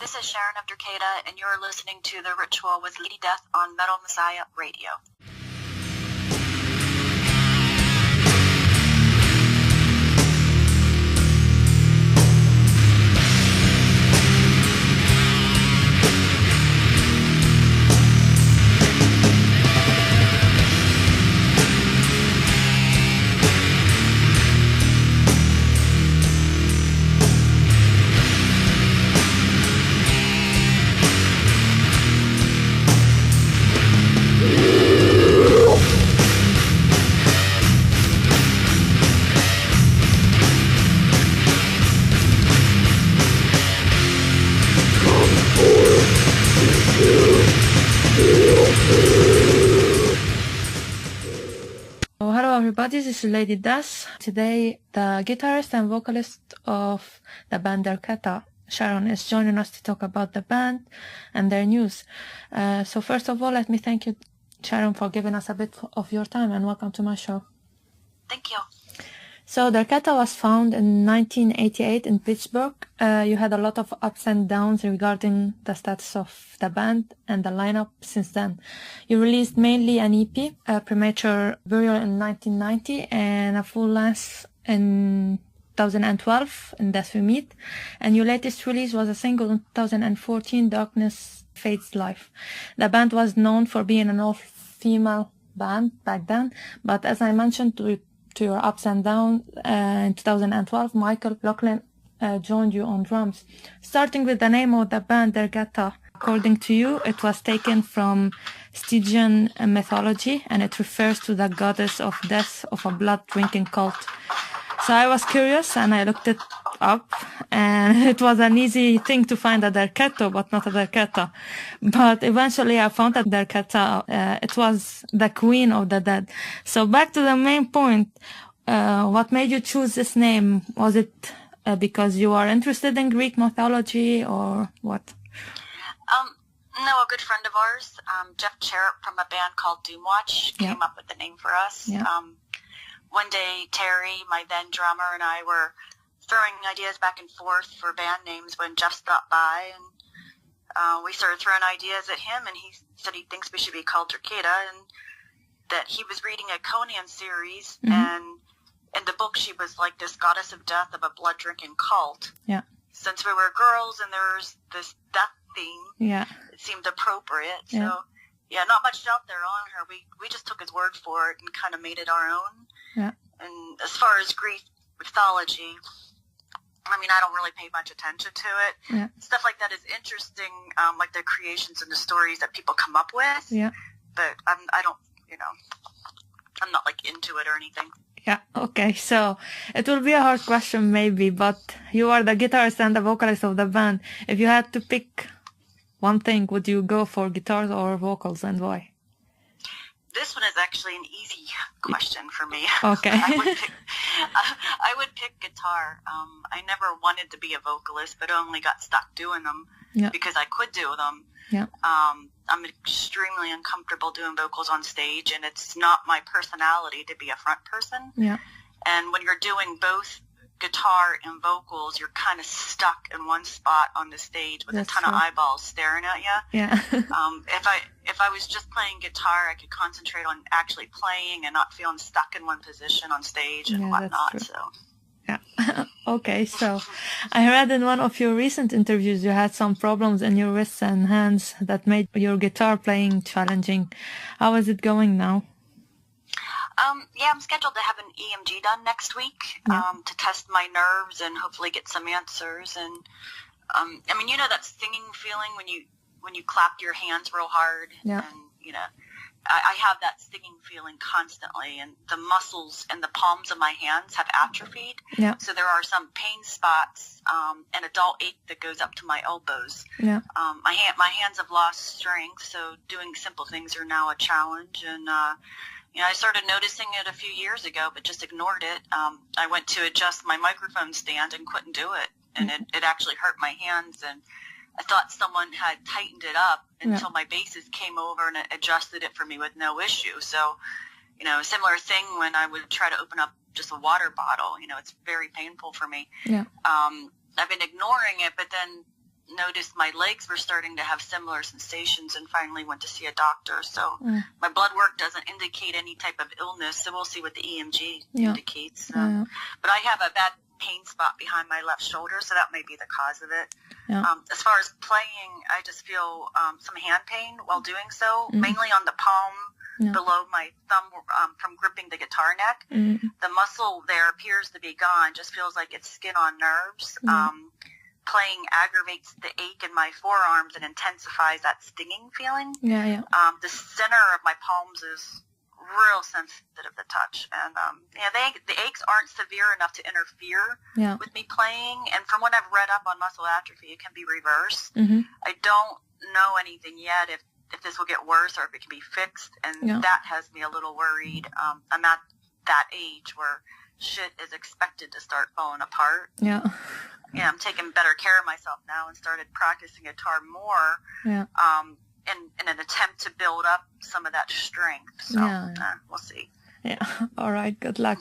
This is Sharon of Derketa, and you're listening to The Ritual with Lady Death on Metal Messiah Radio. Hello everybody, this is Lady Death. Today the guitarist and vocalist of the band Derketa, Sharon, is joining us to talk about the band and their news. So first of all, let me thank you, Sharon, for giving us a bit of your time, and welcome to my show. Thank you. So Derketa was founded in 1988 in Pittsburgh. You had a lot of ups and downs regarding the status of the band and the lineup since then. You released mainly an EP, Premature Burial in 1990, and a full length in 2012, in Death We Meet. And your latest release was a single in 2014, Darkness Fades Life. The band was known for being an all-female band back then, but as I mentioned to your ups and downs, in 2012, Michael Lachlan joined you on drums. Starting with the name of the band, Derketa. According to you, it was taken from Stygian mythology, and it refers to the goddess of death of a blood-drinking cult. So I was curious, and I looked it up, and it was an easy thing to find a Derketa, but not a Derketa. But eventually I found that Derketa, it was the queen of the dead. So back to the main point, what made you choose this name? Was it because you are interested in Greek mythology, or what? No, a good friend of ours, Jeff Cherritt from a band called Doomwatch, came up with the name for us. Yeah. One day, Terry, my then drummer, and I were throwing ideas back and forth for band names when Jeff stopped by, and we started throwing ideas at him, and he said he thinks we should be called Derketa, and that he was reading a Conan series, and in the book she was like this goddess of death of a blood-drinking cult. Yeah. Since we were girls and there's this death theme, it seemed appropriate. So, yeah, not much out there on her. We just took his word for it and kind of made it our own. Yeah. And as far as Greek mythology, I mean, I don't really pay much attention to it. Yeah. Stuff like that is interesting, like the creations and the stories that people come up with. Yeah. But I don't, I'm not like into it or anything. Yeah, okay, so it will be a hard question maybe, but you are the guitarist and the vocalist of the band. If you had to pick one thing, would you go for guitars or vocals, and why? This one is actually an easy question for me. Okay. I would pick guitar. I never wanted to be a vocalist, but only got stuck doing them because I could do them. Yeah. I'm extremely uncomfortable doing vocals on stage, and it's not my personality to be a front person. Yeah. And when you're doing both guitar and vocals, you're kind of stuck in one spot on the stage with a ton of eyeballs staring at you. Yeah. If I was just playing guitar, I could concentrate on actually playing and not feeling stuck in one position on stage and whatnot. So. Yeah. Okay, so I read in one of your recent interviews you had some problems in your wrists and hands that made your guitar playing challenging. How is it going now? Yeah, I'm scheduled to have an EMG done next week to test my nerves and hopefully get some answers. And I mean, that stinging feeling when you clap your hands real hard, and I have that stinging feeling constantly, and the muscles in the palms of my hands have atrophied. Yeah. So there are some pain spots and a dull ache that goes up to my elbows. Yeah. My hands have lost strength, so doing simple things are now a challenge. And I started noticing it a few years ago, but just ignored it. I went to adjust my microphone stand and couldn't do it, and it actually hurt my hands. And I thought someone had tightened it up until my bassist came over and adjusted it for me with no issue. So, a similar thing when I would try to open up just a water bottle. It's very painful for me. Yeah. I've been ignoring it, but then noticed my legs were starting to have similar sensations and finally went to see a doctor. So my blood work doesn't indicate any type of illness, so we'll see what the EMG indicates. But I have a bad pain spot behind my left shoulder, so that may be the cause of it. As far as playing, I just feel some hand pain while doing so, mainly on the palm below my thumb from gripping the guitar neck. The muscle there appears to be gone, just feels like it's skin on nerves. Playing aggravates the ache in my forearms and intensifies that stinging feeling. The center of my palms is real sensitive to touch, and the aches aren't severe enough to interfere with me playing. And from what I've read up on muscle atrophy, it can be reversed. I don't know anything yet if this will get worse or if it can be fixed, and that has me a little worried. I'm at that age where shit is expected to start falling apart. I'm taking better care of myself now and started practicing guitar more in an attempt to build up some of that strength. So we'll see. All right. Good luck.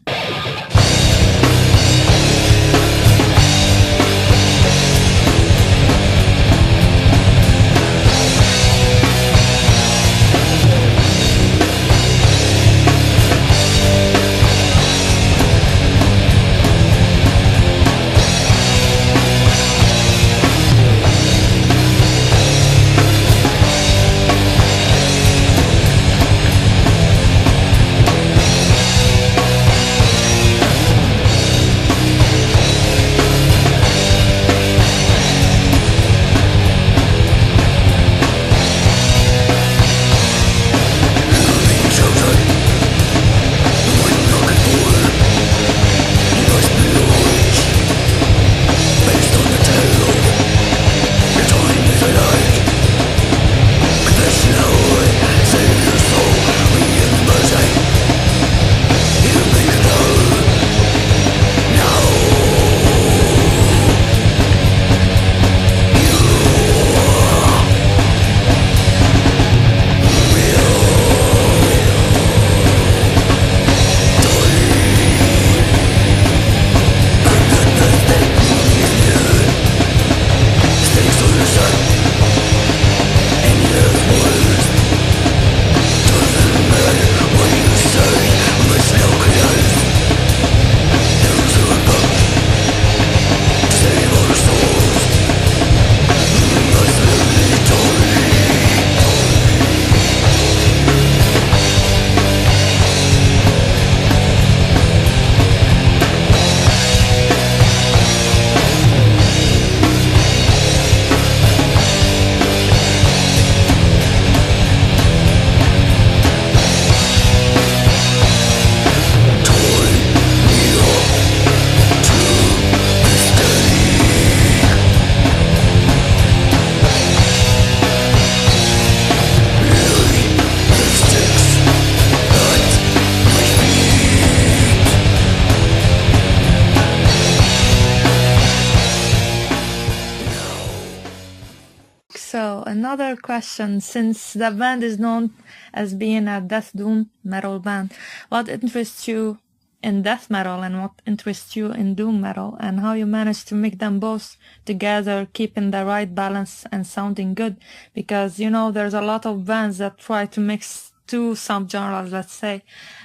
So another question, since the band is known as being a death doom metal band, what interests you in death metal and what interests you in doom metal, and how you manage to make them both together, keeping the right balance and sounding good? Because, you know, there's a lot of bands that try to mix two subgenres, let's say,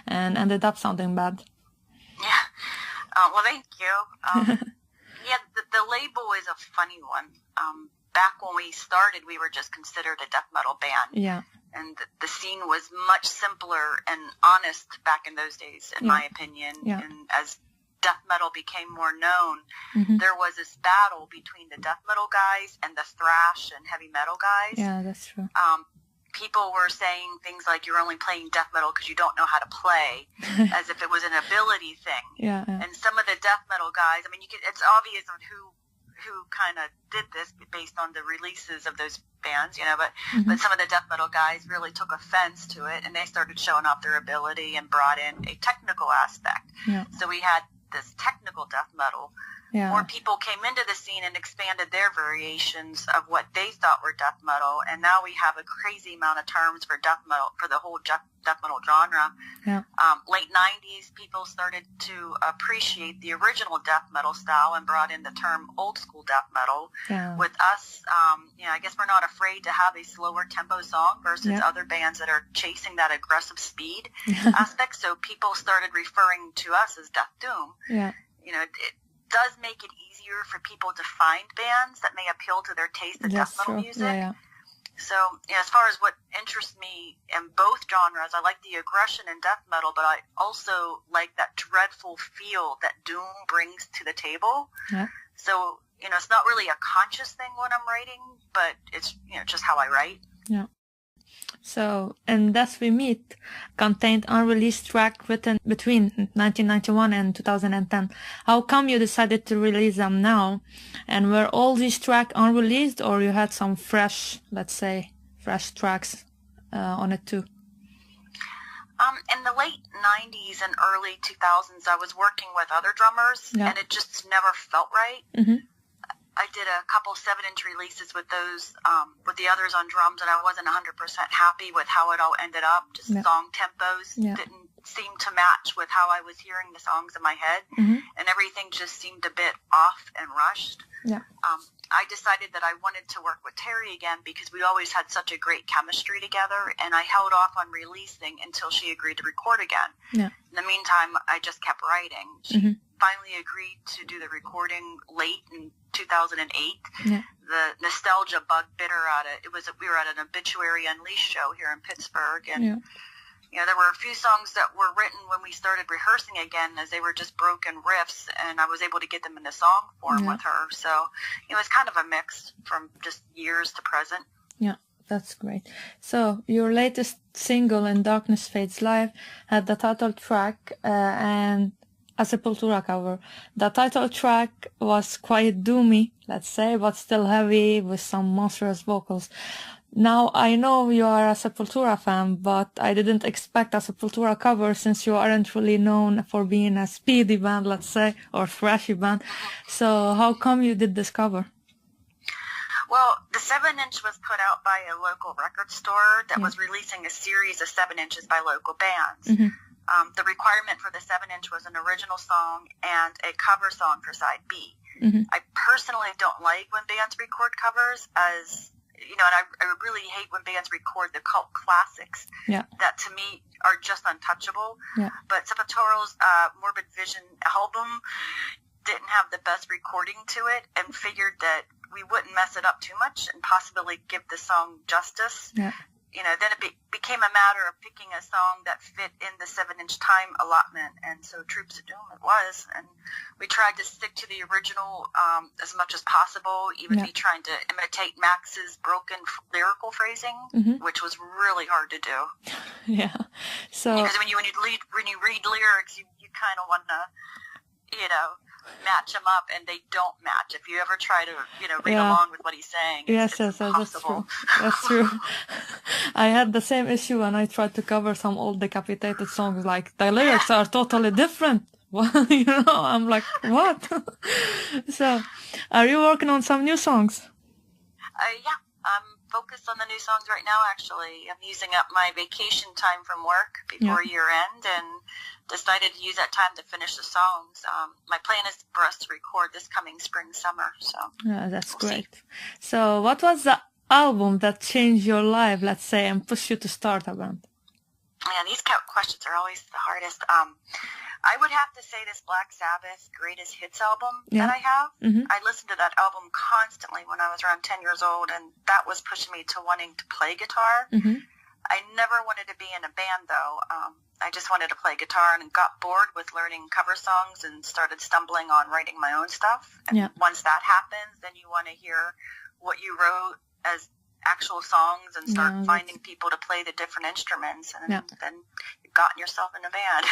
and ended up sounding bad. Well, thank you. The label is a funny one. Back when we started, we were just considered a death metal band. And the scene was much simpler and honest back in those days, in my opinion. And as death metal became more known, there was this battle between the death metal guys and the thrash and heavy metal guys. Yeah, that's true. People were saying things like, you're only playing death metal because you don't know how to play, as if it was an ability thing. And some of the death metal guys, I mean, it's obvious on who kind of did this based on the releases of those bands, you know, but some of the death metal guys really took offense to it, and they started showing off their ability and brought in a technical aspect. So we had this technical death metal more people came into the scene and expanded their variations of what they thought were death metal. And now we have a crazy amount of terms for death metal, for the whole death metal genre. Yeah. Late 90s, people started to appreciate the original death metal style and brought in the term old school death metal. Yeah. With us, I guess we're not afraid to have a slower tempo song versus other bands that are chasing that aggressive speed aspect. So people started referring to us as Death Doom. Yeah. It does make it easier for people to find bands that may appeal to their taste in death metal music. Yeah. So, as far as what interests me in both genres, I like the aggression in death metal, but I also like that dreadful feel that doom brings to the table. Yeah. So, it's not really a conscious thing when I'm writing, but it's, just how I write. Yeah. So, And Thus We Meet contained unreleased track written between 1991 and 2010. How come you decided to release them now? And were all these tracks unreleased, or you had some fresh tracks on it too? In the late 90s and early 2000s, I was working with other drummers, and it just never felt right. Mm-hmm. I did a couple 7-inch releases with those, with the others on drums, and I wasn't 100% happy with how it all ended up. Just song tempos didn't seem to match with how I was hearing the songs in my head, and everything just seemed a bit off and rushed. Yeah. I decided that I wanted to work with Terry again because we always had such a great chemistry together, and I held off on releasing until she agreed to record again. Yeah. In the meantime, I just kept writing. She finally agreed to do the recording late in 2008. Yeah. The nostalgia bug bit her at it. We were at an Obituary Unleashed show here in Pittsburgh, and there were a few songs that were written when we started rehearsing again, as they were just broken riffs, and I was able to get them into song form with her. So it was kind of a mix from just years to present. Yeah, that's great. So your latest single, In Darkness Fades Live, had the title track and a Sepultura cover. The title track was quite doomy, let's say, but still heavy with some monstrous vocals. Now, I know you are a Sepultura fan, but I didn't expect a Sepultura cover since you aren't really known for being a speedy band, let's say, or thrashy band. So how come you did this cover? Well, the 7-inch was put out by a local record store that was releasing a series of 7-inches by local bands. The requirement for the 7-inch was an original song and a cover song for side B. I personally don't like when bands record covers, as and I really hate when bands record the cult classics that to me are just untouchable. But Sepultura's Morbid Vision album didn't have the best recording to it, and figured that we wouldn't mess it up too much and possibly give the song justice. Then it became a matter of picking a song that fit in the 7-inch time allotment, and so Troops of Doom it was. And we tried to stick to the original as much as possible, even me trying to imitate Max's broken lyrical phrasing, which was really hard to do. So because when you read lyrics, you kind of want to, match them up, and they don't match. If you ever try to, read along with what he's saying, it's impossible. That's true. I had the same issue when I tried to cover some old Decapitated songs. Like, the lyrics are totally different. I'm like, what? So, are you working on some new songs? I'm focused on the new songs right now, actually. I'm using up my vacation time from work before year end, and decided to use that time to finish the songs. My plan is for us to record this coming spring, summer. So that's great. See. So what was the album that changed your life, let's say, and pushed you to start a band? Yeah, these questions are always the hardest. I would have to say this Black Sabbath Greatest Hits album that I have. I listened to that album constantly when I was around 10 years old, and that was pushing me to wanting to play guitar. I never wanted to be in a band, though. I just wanted to play guitar, and got bored with learning cover songs and started stumbling on writing my own stuff. And once that happens, then you want to hear what you wrote as actual songs and start finding people to play the different instruments, and then you've gotten yourself in a band.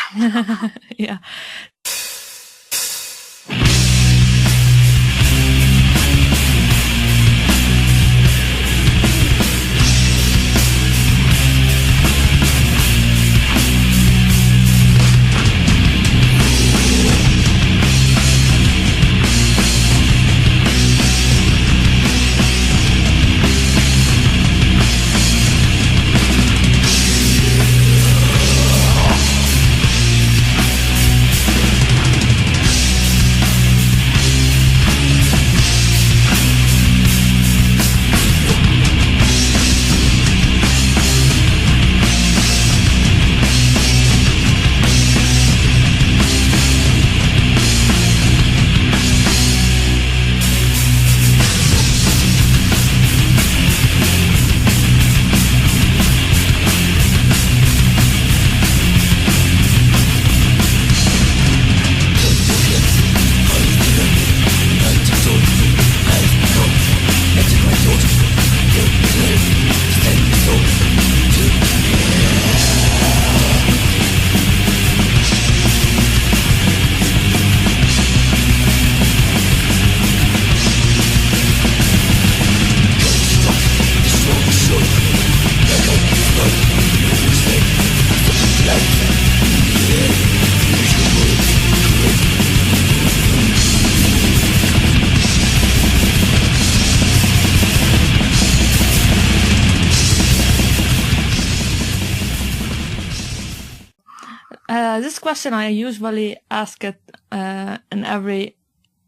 This question I usually ask it in every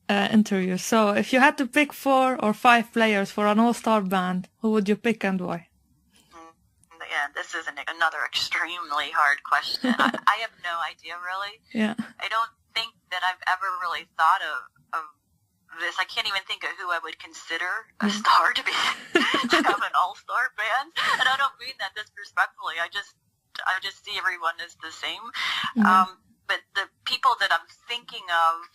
interview. So if you had to pick 4 or 5 players for an all-star band, who would you pick and why? Yeah, this is another extremely hard question. I have no idea, really. Yeah. I don't think that I've ever really thought of this. I can't even think of who I would consider a star to have an all-star band. And I don't mean that disrespectfully. I just see everyone as the same. But the people that I'm thinking of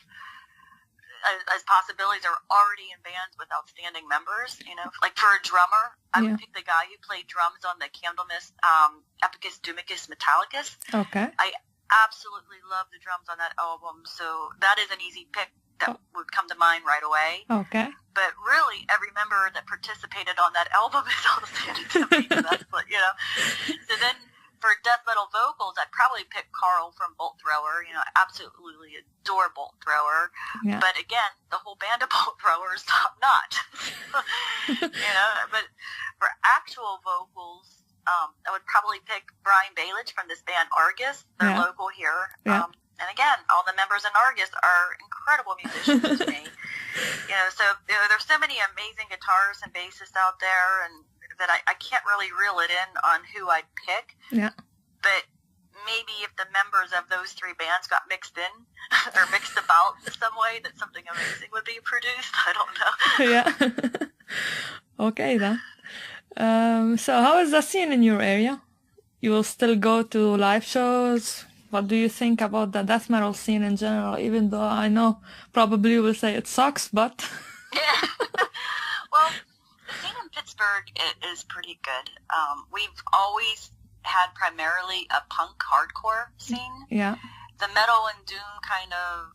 as possibilities are already in bands with outstanding members. You know, like for a drummer, I would pick the guy who played drums on the Candlemas Epicus Dumicus Metallicus. Okay. I absolutely love the drums on that album, so that is an easy pick that would come to mind right away. Okay. But really, every member that participated on that album is outstanding to me. That's what, you know. So then, for death metal vocals, I'd probably pick Carl from Bolt Thrower. You know, absolutely adore Bolt Thrower. Yeah. But again, the whole band of Bolt Throwers top notch. You know, but for actual vocals, I would probably pick Brian Balich from this band Argus. They're local here. Yeah. And again, all the members in Argus are incredible musicians to me. You know, so there's so many amazing guitarists and bassists out there, and that I can't really reel it in on who I'd pick. Yeah. But maybe if the members of those 3 bands got mixed in or mixed about in some way, that something amazing would be produced. I don't know. Yeah. Okay, then. So how is the scene in your area? You will still go to live shows? What do you think about the death metal scene in general? Even though I know probably you will say it sucks, but... Yeah. Well, the scene in Pittsburgh is pretty good. We've always had primarily a punk hardcore scene. Yeah. The metal and doom kind of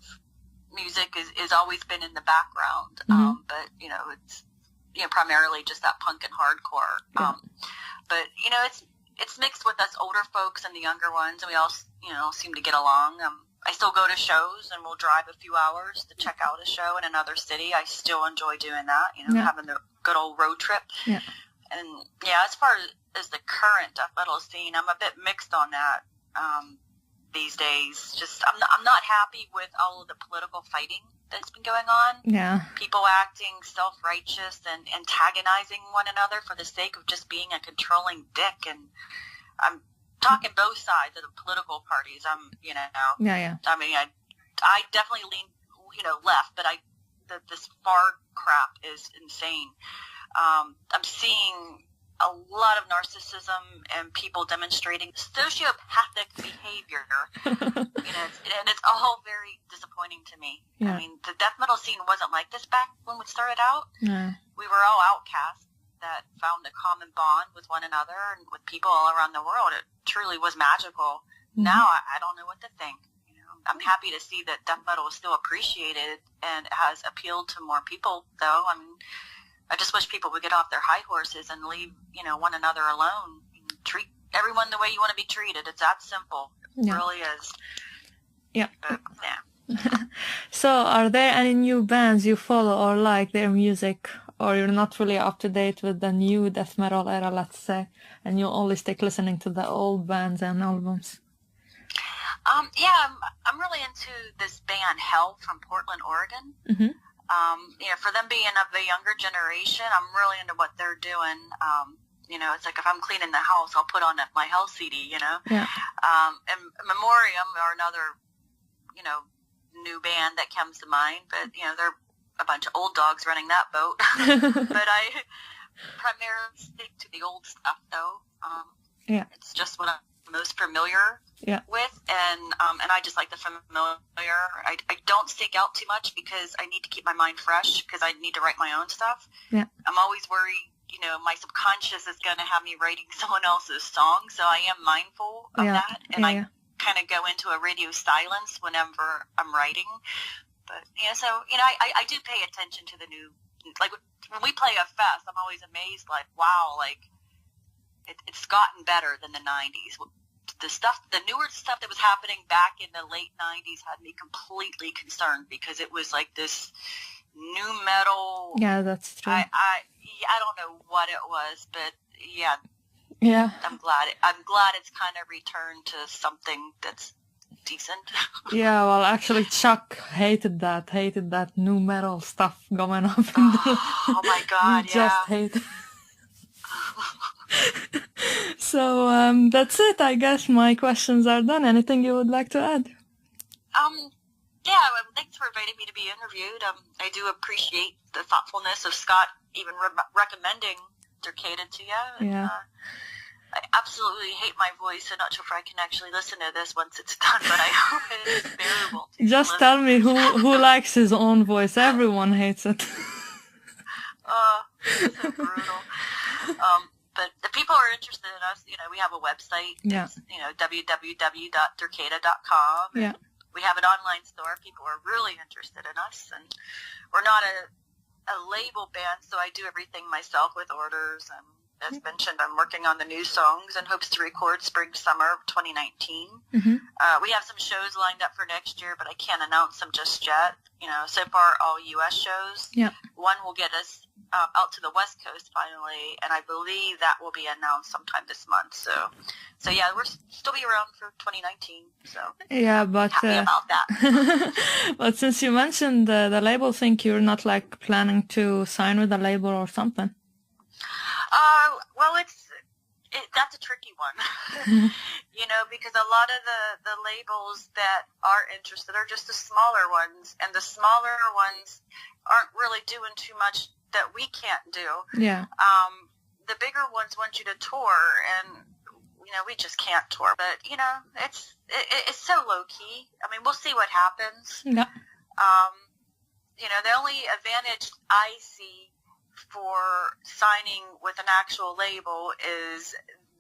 music is always been in the background. But, you know, it's primarily just that punk and hardcore. Yeah. But, you know, it's mixed with us older folks and the younger ones, and we all, you know, seem to get along. I still go to shows, and we'll drive a few hours to check out a show in another city. I still enjoy doing that, you know, having the good old road trip. Yeah. And, yeah, as far as the current death metal scene, I'm a bit mixed on that these days. Just I'm not happy with all of the political fighting that's been going on. Yeah. People acting self-righteous and antagonizing one another for the sake of just being a controlling dick. And I'm talking both sides of the political parties. You know. Yeah. I mean, I definitely lean, you know, left, but this far crap is insane. I'm seeing a lot of narcissism and people demonstrating sociopathic behavior. You know, and it's all very disappointing to me. Yeah. I mean, the death metal scene wasn't like this back when we started out. Yeah. We were all outcasts that found a common bond with one another and with people all around the world. It truly was magical. Now I don't know what to think. You know, I'm happy to see that death metal is still appreciated and has appealed to more people, though. I mean, I just wish people would get off their high horses and leave, you know, one another alone. Treat everyone the way you want to be treated. It's that simple. It really is. Yeah. But, yeah. So are there any new bands you follow or like their music, or you're not really up to date with the new death metal era, let's say, and you only stick listening to the old bands and albums? Yeah, I'm really into this band Hell from Portland, Oregon. Mm-hmm. You know, for them being of the younger generation, I'm really into what they're doing. You know, it's like if I'm cleaning the house, I'll put on my Hell CD, you know. Yeah. And Memoriam are another, you know, new band that comes to mind, but, you know, they're a bunch of old dogs running that boat. But I primarily stick to the old stuff, though. Yeah. It's just what I'm most familiar with, and I just like the familiar. I don't stick out too much because I need to keep my mind fresh because I need to write my own stuff. Yeah. I'm always worried, you know, my subconscious is going to have me writing someone else's song, so I am mindful of that, and I kind of go into a radio silence whenever I'm writing. But, yeah, so, you know, I do pay attention to the new, like, when we play a fest, I'm always amazed, like, wow, like, it's gotten better than the 90s. The newer stuff that was happening back in the late 90s had me completely concerned because it was like this new metal. Yeah, that's true. I don't know what it was, but yeah. Yeah. I'm glad it's kind of returned to something that's decent. Yeah, well, actually, Chuck hated that nu metal stuff going up. In the, Oh my God, he just hated. So that's it. I guess my questions are done. Anything you would like to add? Yeah, well, thanks for inviting me to be interviewed. I do appreciate the thoughtfulness of Scott even recommending Derketa to you. And, Yeah. I absolutely hate my voice. I'm not sure if I can actually listen to this once it's done, but I hope it is bearable. Just tell me who likes his own voice. Everyone hates it. It's so brutal. But the people who are interested in us, we have a website. Yeah. It's, www.derketa.com. Yeah. We have an online store. People are really interested in us, and we're not a label band, so I do everything myself with orders. And as mentioned, I'm working on the new songs and hopes to record spring, summer of 2019. Mm-hmm. We have some shows lined up for next year, but I can't announce them just yet. So far all U.S. shows. Yeah. One will get us out to the West Coast finally, and I believe that will be announced sometime this month. So yeah, we'll still be around for 2019. So yeah, but happy about that. But since you mentioned the label thing, you're not like planning to sign with a label or something? Well, that's a tricky one, because a lot of the labels that are interested are just the smaller ones, and the smaller ones aren't really doing too much that we can't do. Yeah. The bigger ones want you to tour, and we just can't tour. But it's so low key. I mean, we'll see what happens. Yeah. The only advantage I see for signing with an actual label is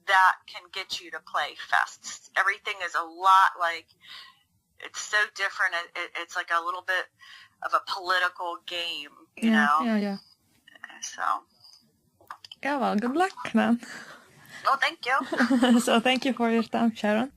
that can get you to play fests. Everything is a lot it's so different. It's like a little bit of a political game, you know? Yeah. So. Yeah, well, good luck then. Well, thank you. So thank you for your time, Sharon.